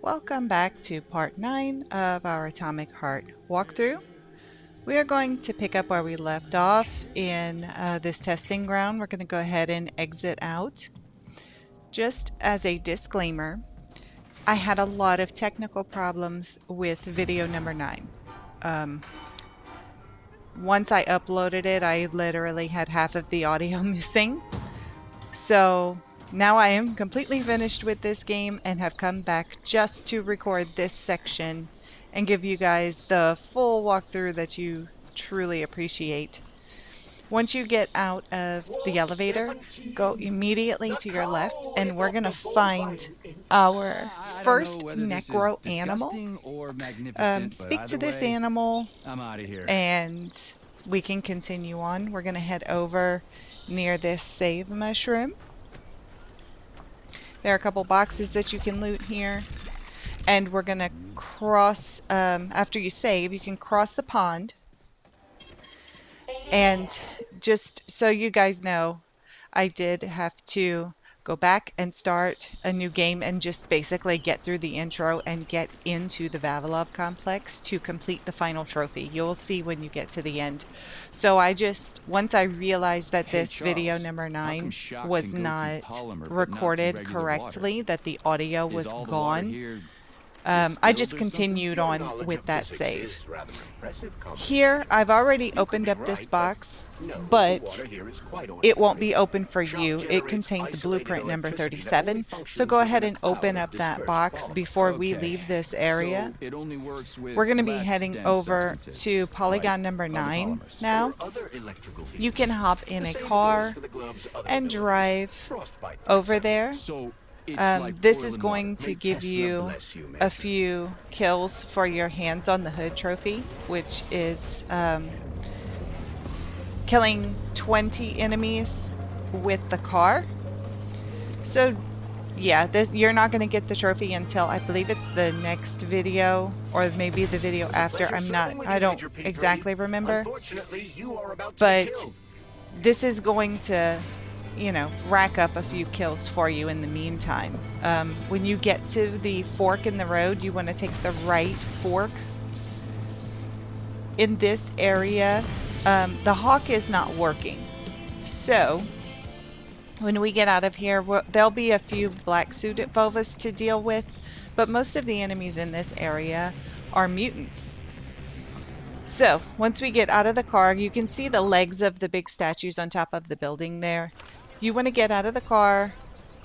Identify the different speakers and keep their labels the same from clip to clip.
Speaker 1: Welcome back to part 9 of our Atomic Heart walkthrough. We are going to pick up where we left off in this testing ground. We're going to go ahead and exit out. Just as a disclaimer, I had a lot of technical problems with video number 9. Once I uploaded it, I literally had half of the audio missing. So now I am completely finished with this game and have come back just to record this section and give you guys the full walkthrough that you truly appreciate. Once you get out of the elevator, go immediately to your left and we're going to find our first Necro-animal. Speak to this animal and we can continue on. We're going to head over near this save mushroom. There are a couple boxes that you can loot here. And we're going to cross, after you save, you can cross the pond. And just so you guys know, I did have to go back and start a new game and just basically get through the intro and get into the Vavilov complex to complete the final trophy. You'll see when you get to the end. So once I realized that this video number 9 was not recorded correctly, that the audio was gone, I just continued on with that save. Here, I've already opened up this box, but it won't be open for you. It contains blueprint number 37, so go ahead and open up that box before we leave this area. We're going to be heading over to polygon number 9 now. You can hop in a car and drive over there. This is going to give you a few kills for your hands on the hood trophy, which is killing 20 enemies with the car. So yeah, you're not going to get the trophy until I believe it's the next video or maybe the video after. I don't exactly remember, but this is going to, you know, rack up a few kills for you in the meantime. When you get to the fork in the road, you want to take the right fork. In this area, the hawk is not working. So when we get out of here, there'll be a few black suited Volvas to deal with, but most of the enemies in this area are mutants. So once we get out of the car, you can see the legs of the big statues on top of the building there. You want to get out of the car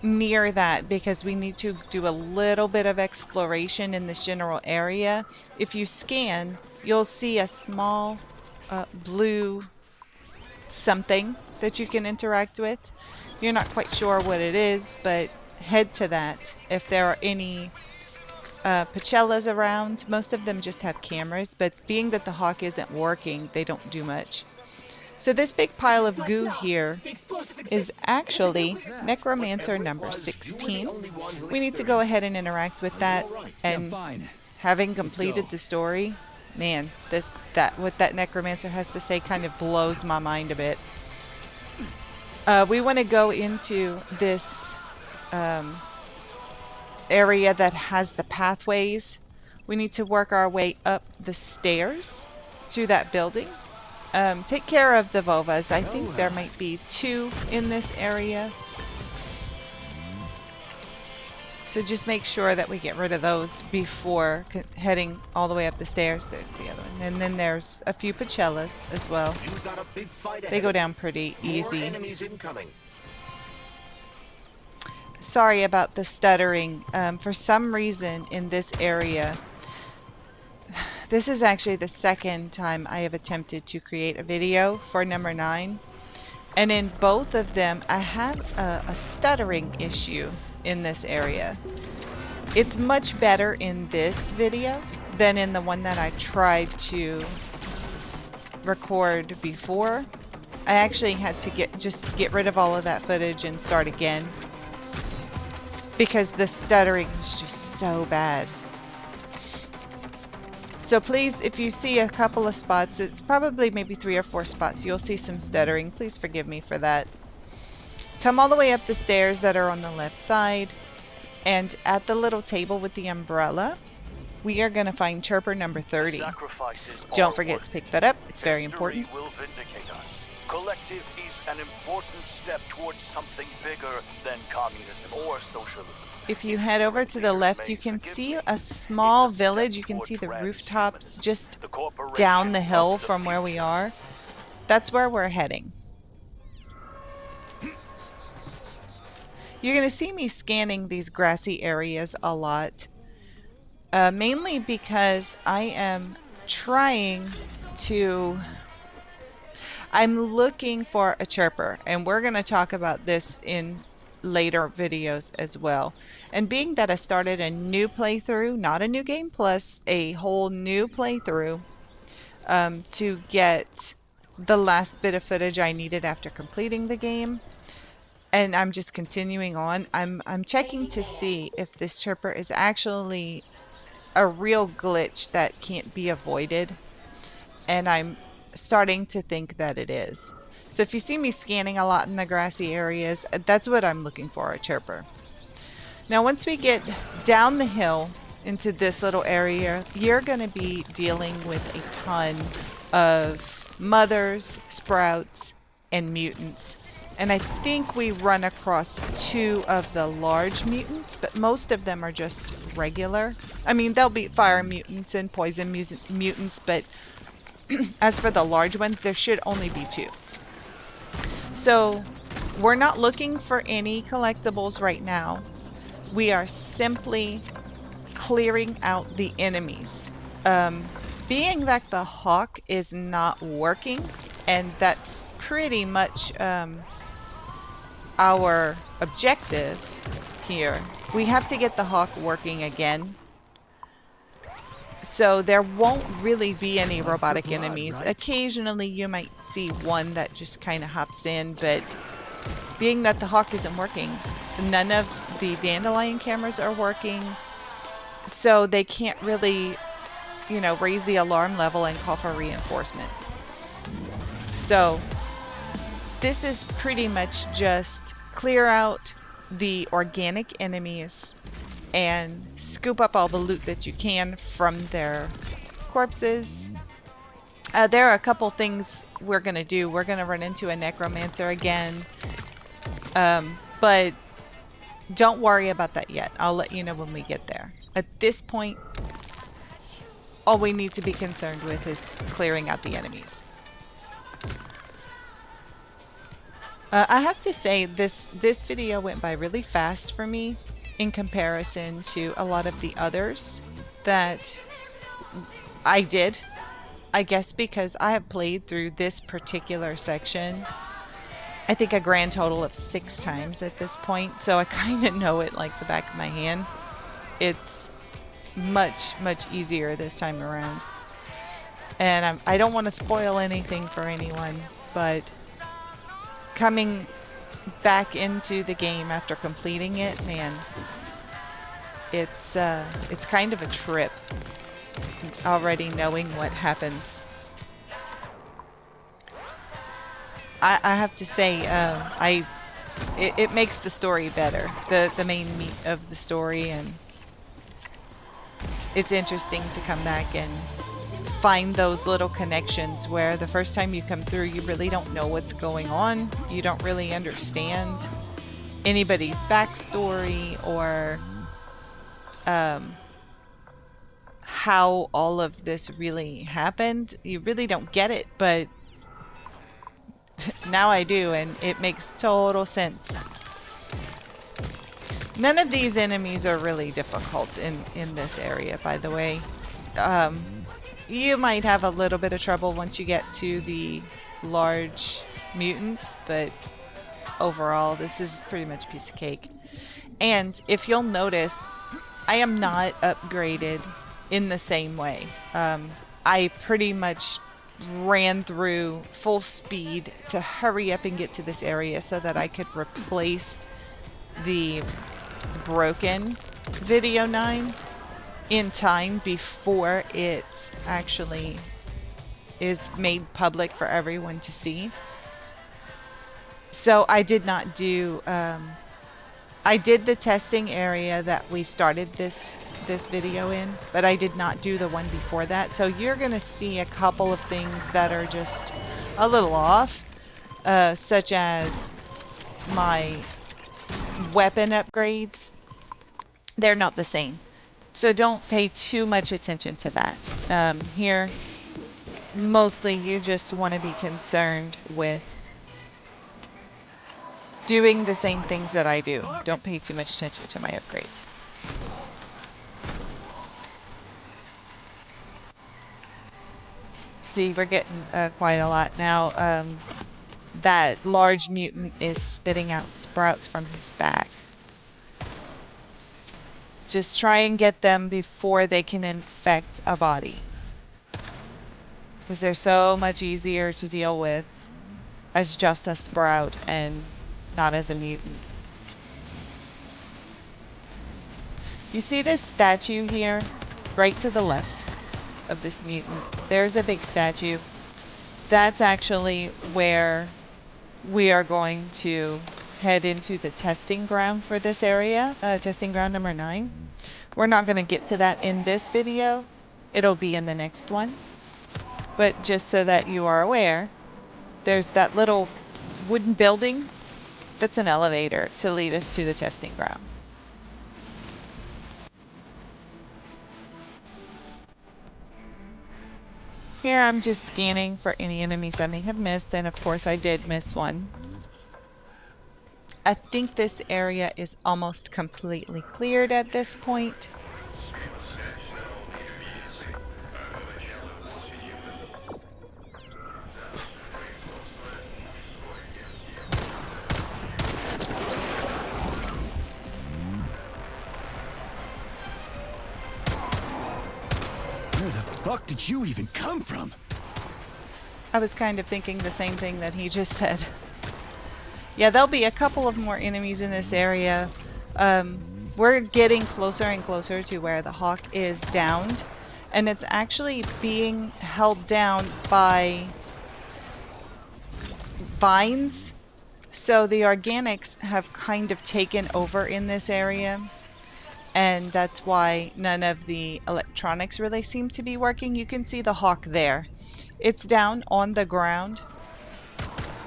Speaker 1: near that because we need to do a little bit of exploration in this general area. If you scan, you'll see a small blue something that you can interact with. You're not quite sure what it is, but head to that. If there are any Pachellas around, most of them just have cameras, but being that the hawk isn't working, they don't do much. So this big pile of goo here is actually Necromancer number 16. We need to go ahead and interact with that, and having completed the story, man, what that Necromancer has to say kind of blows my mind a bit. We want to go into this area that has the pathways. We need to work our way up the stairs to that building. Take care of the Volvas. I think there might be 2 in this area. So just make sure that we get rid of those before heading all the way up the stairs. There's the other one. And then there's a few Pachellas as well. They go down pretty easy. Sorry about the stuttering. For some reason in this area, this is actually the second time I have attempted to create a video for number 9. And in both of them, I have a stuttering issue in this area. It's much better in this video than in the one that I tried to record before. I actually had to get rid of all of that footage and start again because the stuttering is just so bad. So please, if you see a couple of spots, it's probably maybe 3 or 4 spots, you'll see some stuttering. Please forgive me for that. Come all the way up the stairs that are on the left side. And at the little table with the umbrella, we are going to find Chirper number 30. Don't forget to pick that up. It's very important.
Speaker 2: Will vindicate us. Collective is an important step towards something bigger than communism or socialism.
Speaker 1: If you head over to the left, you can see a small village. You can see the rooftops just down the hill from where we are. That's where we're heading. You're going to see me scanning these grassy areas a lot. Mainly because I am I'm looking for a chirper, and we're going to talk about this in later videos as well. And being that I started a new playthrough, not a new game plus, a whole new playthrough, to get the last bit of footage I needed after completing the game, and I'm just continuing on, I'm checking to see if this chirper is actually a real glitch that can't be avoided, and I'm starting to think that it is. So if you see me scanning a lot in the grassy areas, that's what I'm looking for, a chirper. Now once we get down the hill into this little area, you're going to be dealing with a ton of mothers, sprouts, and mutants. And I think we run across 2 of the large mutants, but most of them are just regular. I mean, there'll be fire mutants and poison mutants, but as for the large ones, there should only be 2. So we're not looking for any collectibles right now. We are simply clearing out the enemies. Being that the hawk is not working, and that's pretty much our objective here, we have to get the hawk working again. So there won't really be any robotic enemies. Occasionally you might see one that just kind of hops in, but being that the hawk isn't working, none of the dandelion cameras are working, so they can't really, you know, raise the alarm level and call for reinforcements. So this is pretty much just clear out the organic enemies and scoop up all the loot that you can from their corpses. There are a couple things we're going to do. We're going to run into a Necromancer again. But don't worry about that yet. I'll let you know when we get there. At this point, all we need to be concerned with is clearing out the enemies. I have to say, this video went by really fast for me in comparison to a lot of the others that I did. I guess because I have played through this particular section, I think a grand total of 6 times at this point, so I kind of know it like the back of my hand. It's much easier this time around. And I don't want to spoil anything for anyone, but coming back into the game after completing it, man, it's kind of a trip already knowing what happens. I have to say, it makes the story better, the main meat of the story, and it's interesting to come back and find those little connections where the first time you come through, you really don't know what's going on. You don't really understand anybody's backstory or how all of this really happened. You really don't get it, but now I do, and it makes total sense. None of these enemies are really difficult in this area, by the way. You might have a little bit of trouble once you get to the large mutants, but overall, this is pretty much a piece of cake. And if you'll notice, I am not upgraded in the same way. I pretty much ran through full speed to hurry up and get to this area so that I could replace the broken video 9 in time before it actually is made public for everyone to see. So I did not do I did the testing area that we started this video in, but I did not do the one before that. So you're going to see a couple of things that are just a little off, such as my weapon upgrades. They're not the same. So don't pay too much attention to that. Here, mostly you just want to be concerned with doing the same things that I do. Don't pay too much attention to my upgrades. See, we're getting quite a lot now. That large mutant is spitting out sprouts from his back. Just try and get them before they can infect a body, because they're so much easier to deal with as just a sprout and not as a mutant. You see this statue here, right to the left of this mutant? There's a big statue. That's actually where we are going to head into the testing ground for this area, testing ground number 9. We're not going to get to that in this video. It'll be in the next one. But just so that you are aware, there's that little wooden building that's an elevator to lead us to the testing ground. Here I'm just scanning for any enemies I may have missed, and of course I did miss one. I think this area is almost completely cleared at this point.
Speaker 3: Where the fuck did you even come from?
Speaker 1: I was kind of thinking the same thing that he just said. Yeah, there'll be a couple of more enemies in this area. We're getting closer and closer to where the hawk is downed, and it's actually being held down by vines. So the organics have kind of taken over in this area, and that's why none of the electronics really seem to be working. You can see the hawk there. It's down on the ground,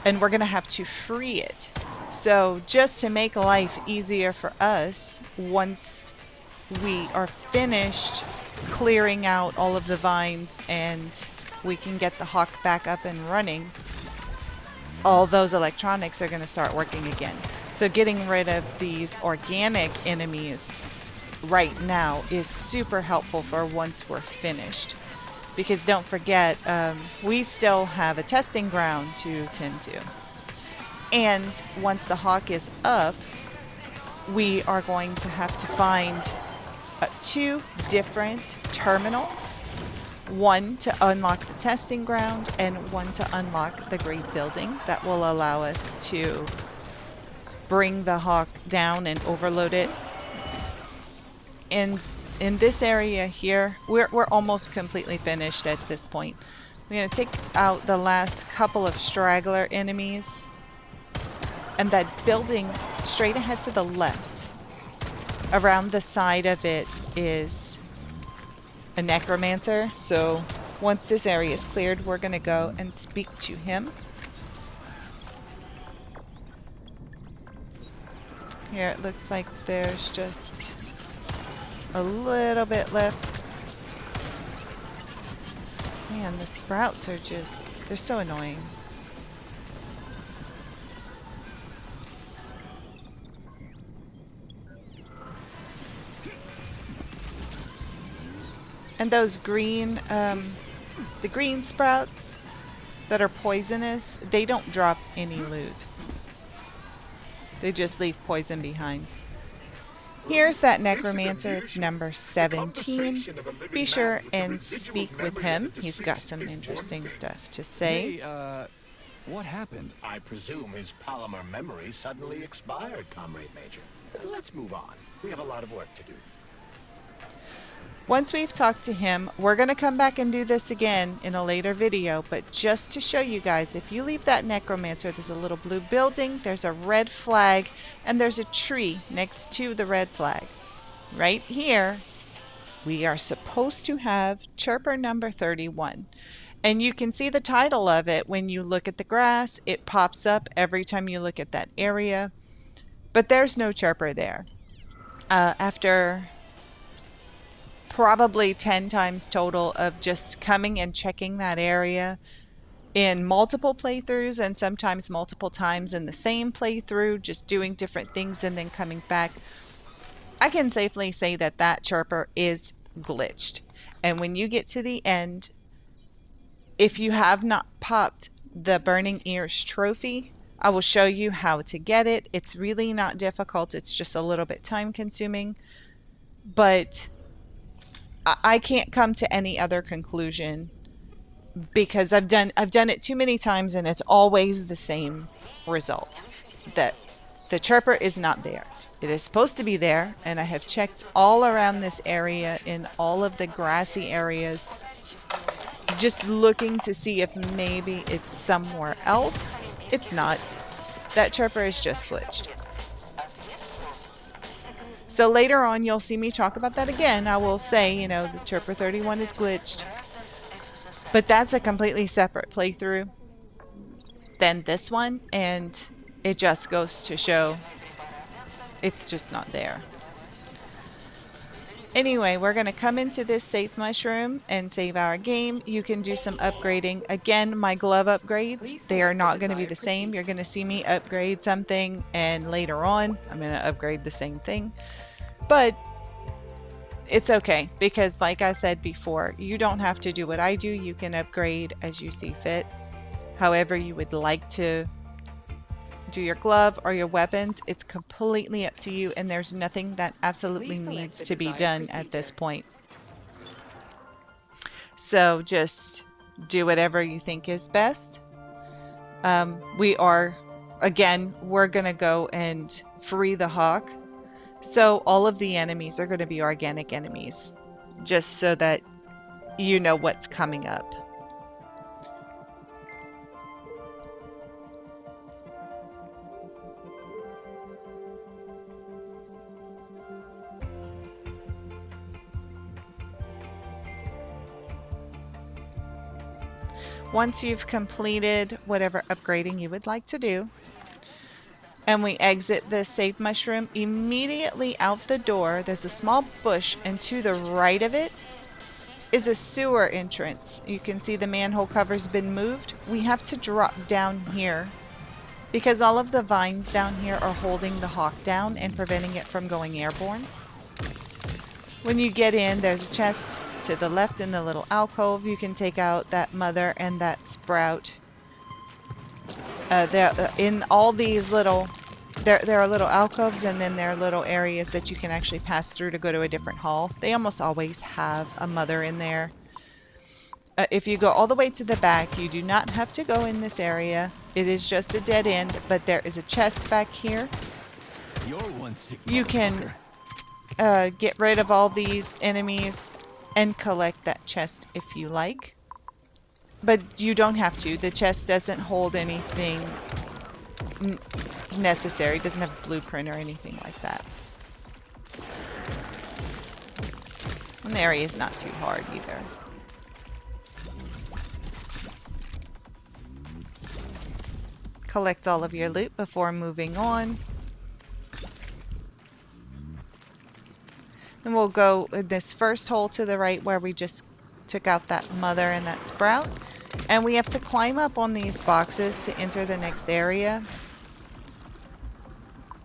Speaker 1: and we're gonna have to free it. So just to make life easier for us, once we are finished clearing out all of the vines and we can get the hawk back up and running, all those electronics are gonna start working again. So getting rid of these organic enemies right now is super helpful for once we're finished. Because don't forget, we still have a testing ground to tend to. And once the hawk is up, we are going to have to find 2 different terminals. One to unlock the testing ground and one to unlock the great building that will allow us to bring the hawk down and overload it. In this area here, we're almost completely finished at this point. We're going to take out the last couple of straggler enemies. And that building straight ahead to the left, around the side of it is a Necromancer. So once this area is cleared, we're going to go and speak to him. Here it looks like there's just a little bit left. Man, the sprouts are just, they're so annoying. And those green, the green sprouts that are poisonous, they don't drop any loot. They just leave poison behind. Here's that Necromancer, it's number 17. Be sure and speak with him. He's got some interesting stuff to say.
Speaker 3: Hey, what happened?
Speaker 4: I presume his polymer memory suddenly expired, Comrade Major. Let's move on. We have a lot of work to do.
Speaker 1: Once we've talked to him, we're going to come back and do this again in a later video, but just to show you guys, if you leave that Necromancer, there's a little blue building, there's a red flag, and there's a tree next to the red flag. Right here, we are supposed to have Chirper number 31. And you can see the title of it when you look at the grass. It pops up every time you look at that area. But there's no Chirper there. After probably 10 times total of just coming and checking that area in multiple playthroughs and sometimes multiple times in the same playthrough, just doing different things and then coming back, I can safely say that that Chirper is glitched. And when you get to the end, if you have not popped the Burning Ears trophy, I will show you how to get it. It's really not difficult. It's just a little bit time consuming, but I can't come to any other conclusion because I've done it too many times and it's always the same result, that the Chirper is not there. It is supposed to be there, and I have checked all around this area in all of the grassy areas, just looking to see if maybe it's somewhere else. It's not. That Chirper is just glitched. So later on, you'll see me talk about that again. I will say, you know, the Chirper 31 is glitched. But that's a completely separate playthrough than this one, and it just goes to show it's just not there. Anyway, we're going to come into this save mushroom and save our game. You can do some upgrading. Again, my glove upgrades, they are not going to be the same. You're going to see me upgrade something, and later on, I'm going to upgrade the same thing. But it's okay, because like I said before, you don't have to do what I do. You can upgrade as you see fit. However you would like to do your glove or your weapons, it's completely up to you, and there's nothing that absolutely needs to be done at this point. So just do whatever you think is best. We're gonna go and free the hawk. So all of the enemies are going to be organic enemies, just so that you know what's coming up. Once you've completed whatever upgrading you would like to do, and we exit the save mushroom, immediately out the door, there's a small bush, and to the right of it is a sewer entrance. You can see the manhole cover's been moved. We have to drop down here because all of the vines down here are holding the hawk down and preventing it from going airborne. When you get in, there's a chest to the left in the little alcove. You can take out that mother and that sprout. In all these little, there are little alcoves, and then there are little areas that you can actually pass through to go to a different hall. They almost always have a mother in there. If you go all the way to the back, you do not have to go in this area. It is just a dead end, but there is a chest back here.
Speaker 3: You're one sick
Speaker 1: You can get rid of all these enemies and collect that chest if you like. But you don't have to. The chest doesn't hold anything necessary. It doesn't have a blueprint or anything like that. And the area is not too hard either. Collect all of your loot before moving on. And we'll go in this first hole to the right where we just took out that mother and that sprout. And we have to climb up on these boxes to enter the next area.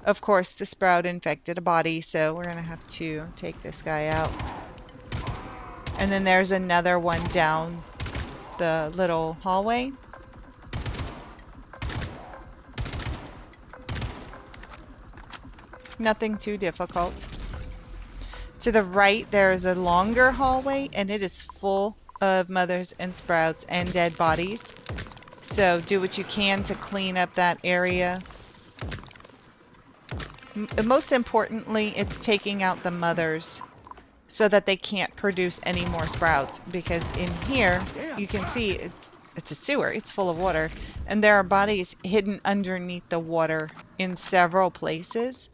Speaker 1: Of course, the sprout infected a body, so we're going to have to take this guy out. And then there's another one down the little hallway. Nothing too difficult. To the right, there is a longer hallway, and it is full of mothers and sprouts and dead bodies. So do what you can to clean up that area. Most importantly, it's taking out the mothers so that they can't produce any more sprouts, because in here you can see it's a sewer. It's full of water, and there are bodies hidden underneath the water in several places.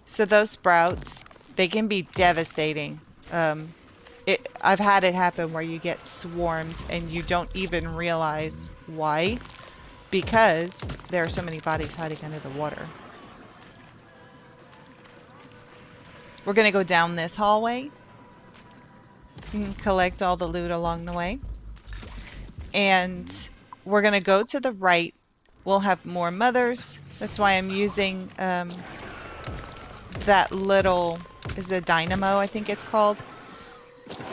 Speaker 1: So those sprouts, they can be devastating. I've had it happen where you get swarmed and you don't even realize why, because there are so many bodies hiding under the water. We're going to go down this hallway and collect all the loot along the way. And we're going to go to the right. We'll have more mothers. That's why I'm using that little, is it a dynamo, I think it's called.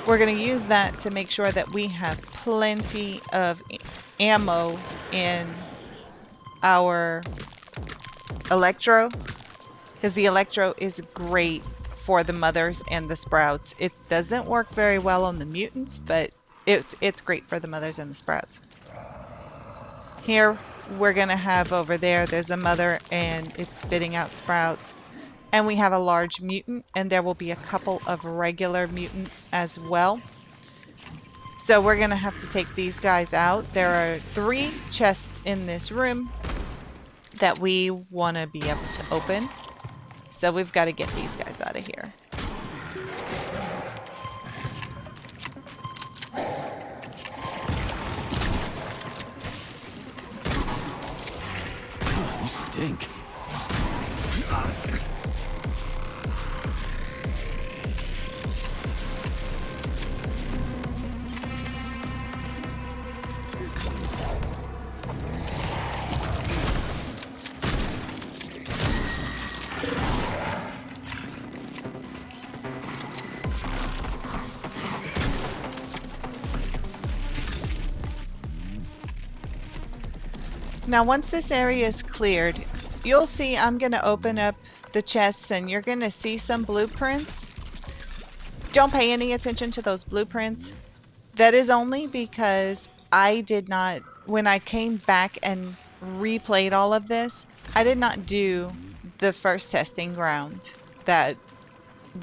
Speaker 1: We're going to use that to make sure that we have plenty of ammo in our electro, because the electro is great for the mothers and the sprouts. It doesn't work very well on the mutants, but it's great for the mothers and the sprouts. Here we're going to have over there's a mother and it's spitting out sprouts. And we have a large mutant, and there will be a couple of regular mutants as well. So we're going to have to take these guys out. There are 3 chests in this room that we want to be able to open. So we've got to get these guys out of here.
Speaker 3: You stink.
Speaker 1: Now once this area is cleared, you'll see I'm going to open up the chests and you're going to see some blueprints. Don't pay any attention to those blueprints. That is only because I did not, when I came back and replayed all of this, I did not do the first testing ground that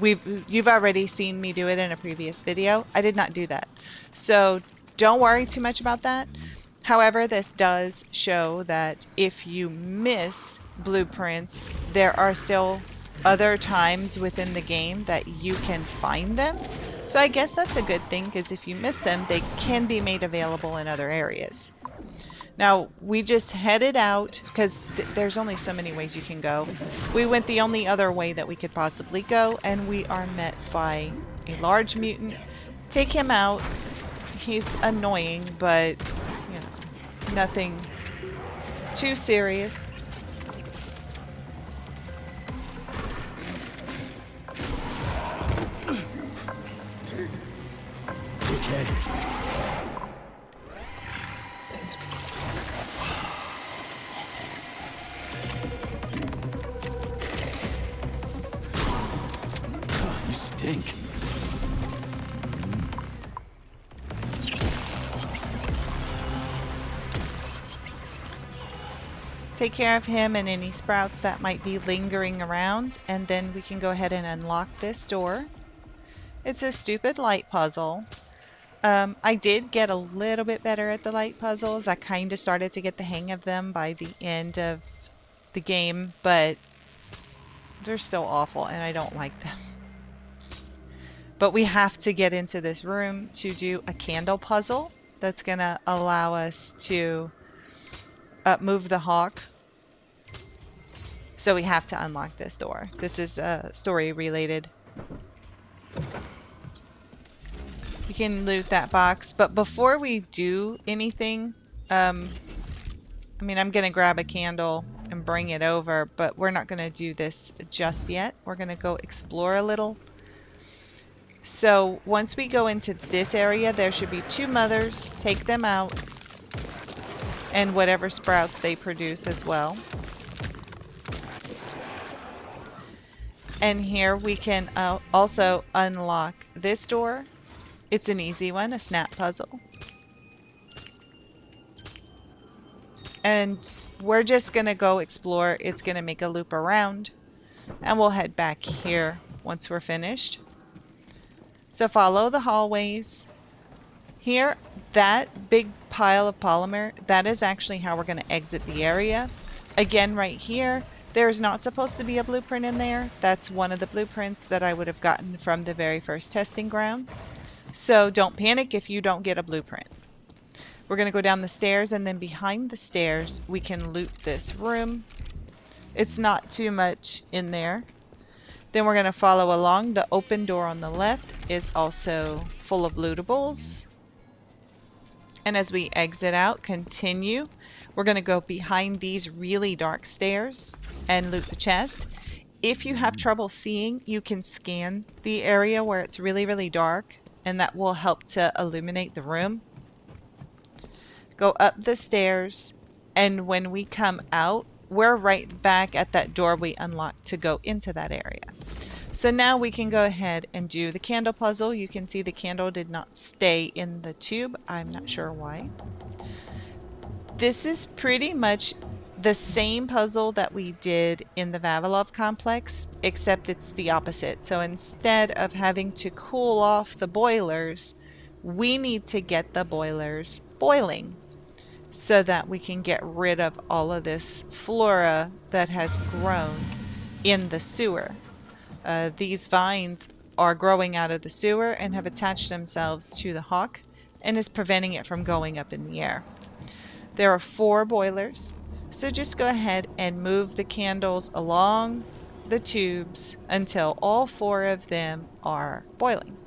Speaker 1: you've already seen me do it in a previous video. I did not do that. So don't worry too much about that. However, this does show that if you miss blueprints, there are still other times within the game that you can find them. So I guess that's a good thing, because if you miss them, they can be made available in other areas. Now, we just headed out, because there's only so many ways you can go. We went the only other way that we could possibly go, and we are met by a large mutant. Take him out. He's annoying, but nothing too serious.
Speaker 3: Dickhead. You stink.
Speaker 1: Take care of him and any sprouts that might be lingering around, and then we can go ahead and unlock this door. It's a stupid light puzzle. I did get a little bit better at the light puzzles. I kind of started to get the hang of them by the end of the game, but they're still awful and I don't like them. But we have to get into this room to do a candle puzzle that's going to allow us to move the hawk. So we have to unlock this door. This is story related. We can loot that box, but before we do anything, I mean, I'm gonna grab a candle and bring it over, but we're not gonna do this just yet. We're gonna go explore a little. So once we go into this area, there should be 2 mothers. Take them out, and whatever sprouts they produce as well. And here we can also unlock this door. It's an easy one, a snap puzzle. And we're just going to go explore. It's going to make a loop around. And we'll head back here once we're finished. So follow the hallways. Here, that big pile of polymer, that is actually how we're going to exit the area. Again, right here, there's not supposed to be a blueprint in there. That's one of the blueprints that I would have gotten from the very first testing ground. So don't panic if you don't get a blueprint. We're going to go down the stairs, and then behind the stairs, we can loot this room. It's not too much in there. Then we're going to follow along. The open door on the left is also full of lootables. And as we exit out, continue. We're going to go behind these really dark stairs and loot the chest. If you have trouble seeing, you can scan the area where it's really, really dark, and that will help to illuminate the room. Go up the stairs, and when we come out, we're right back at that door we unlocked to go into that area. So now we can go ahead and do the candle puzzle. You can see the candle did not stay in the tube. I'm not sure why. This is pretty much the same puzzle that we did in the Vavilov complex, except it's the opposite. So instead of having to cool off the boilers, we need to get the boilers boiling so that we can get rid of all of this flora that has grown in the sewer. These vines are growing out of the sewer and have attached themselves to the hawk and is preventing it from going up in the air. There are 4 boilers, so just go ahead and move the candles along the tubes until all 4 of them are boiling.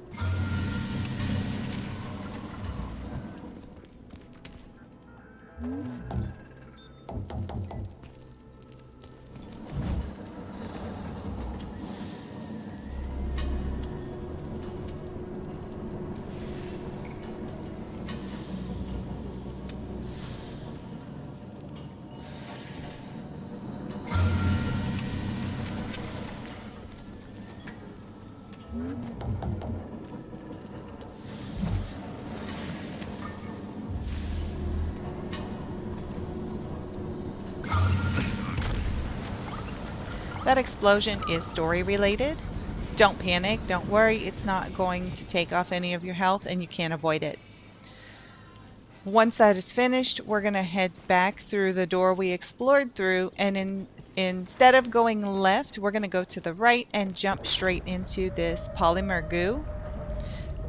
Speaker 1: That explosion is story related. Don't panic, don't worry, it's not going to take off any of your health and you can't avoid it. Once that is finished, we're going to head back through the door we explored through, and instead of going left, we're going to go to the right and jump straight into this polymer goo.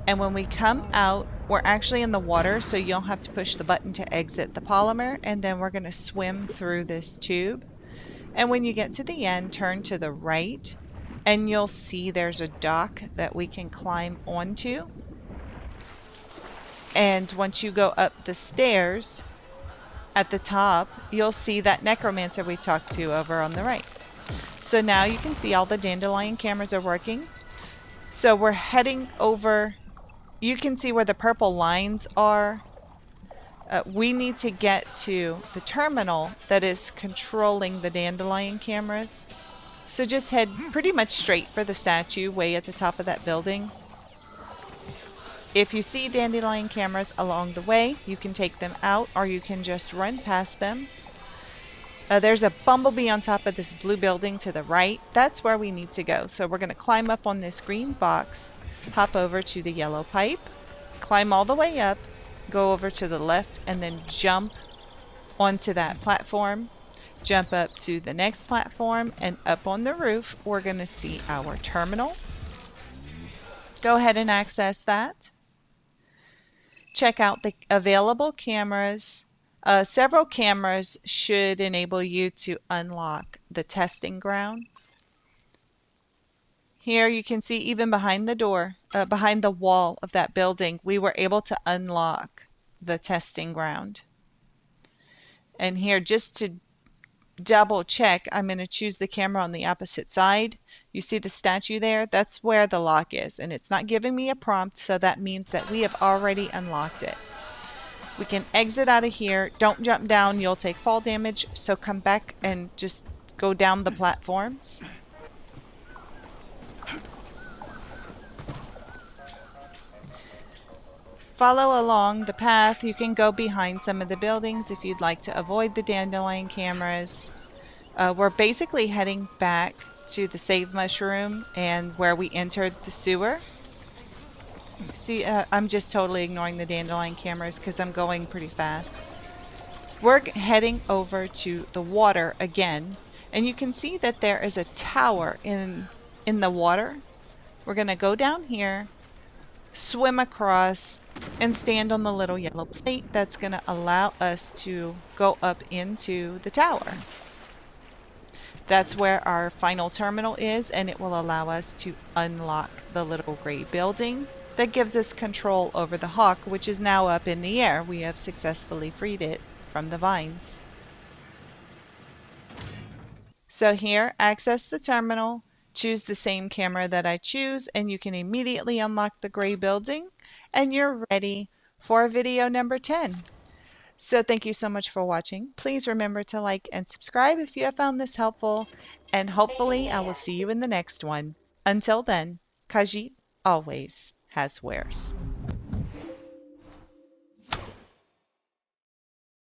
Speaker 1: And when we come out, we're actually in the water, so you'll have to push the button to exit the polymer, and then we're going to swim through this tube. And when you get to the end, turn to the right, and you'll see there's a dock that we can climb onto. And once you go up the stairs, at the top, you'll see that Necromancer we talked to over on the right. So now you can see all the dandelion cameras are working. So we're heading over. You can see where the purple lines are. We need to get to the terminal that is controlling the dandelion cameras. So just head pretty much straight for the statue way at the top of that building. If you see dandelion cameras along the way, you can take them out or you can just run past them. There's a bumblebee on top of this blue building to the right. That's where we need to go. So we're going to climb up on this green box, hop over to the yellow pipe, climb all the way up, go over to the left, and then jump onto that platform. Jump up to the next platform, and up on the roof, we're going to see our terminal. Go ahead and access that. Check out the available cameras. Several cameras should enable you to unlock the testing ground. Here you can see even behind the door, behind the wall of that building, we were able to unlock the testing ground. And here, just to double check, I'm going to choose the camera on the opposite side. You see the statue there? That's where the lock is, and it's not giving me a prompt, so that means that we have already unlocked it. We can exit out of here. Don't jump down, you'll take fall damage, so come back and just go down the platforms. Follow along the path. You can go behind some of the buildings if you'd like to avoid the dandelion cameras. We're basically heading back to the save mushroom and where we entered the sewer. See, I'm just totally ignoring the dandelion cameras because I'm going pretty fast. We're heading over to the water again, and you can see that there is a tower in the water. We're going to go down here, swim across, and stand on the little yellow plate that's going to allow us to go up into the tower. That's where our final terminal is, and it will allow us to unlock the little gray building that gives us control over the hawk, which is now up in the air. We have successfully freed it from the vines. So here, access the terminal, choose the same camera that I choose, and you can immediately unlock the gray building, and you're ready for video number 10. So thank you so much for watching. Please remember to like and subscribe if you have found this helpful, and hopefully I will see you in the next one. Until then, Khajiit always has wares.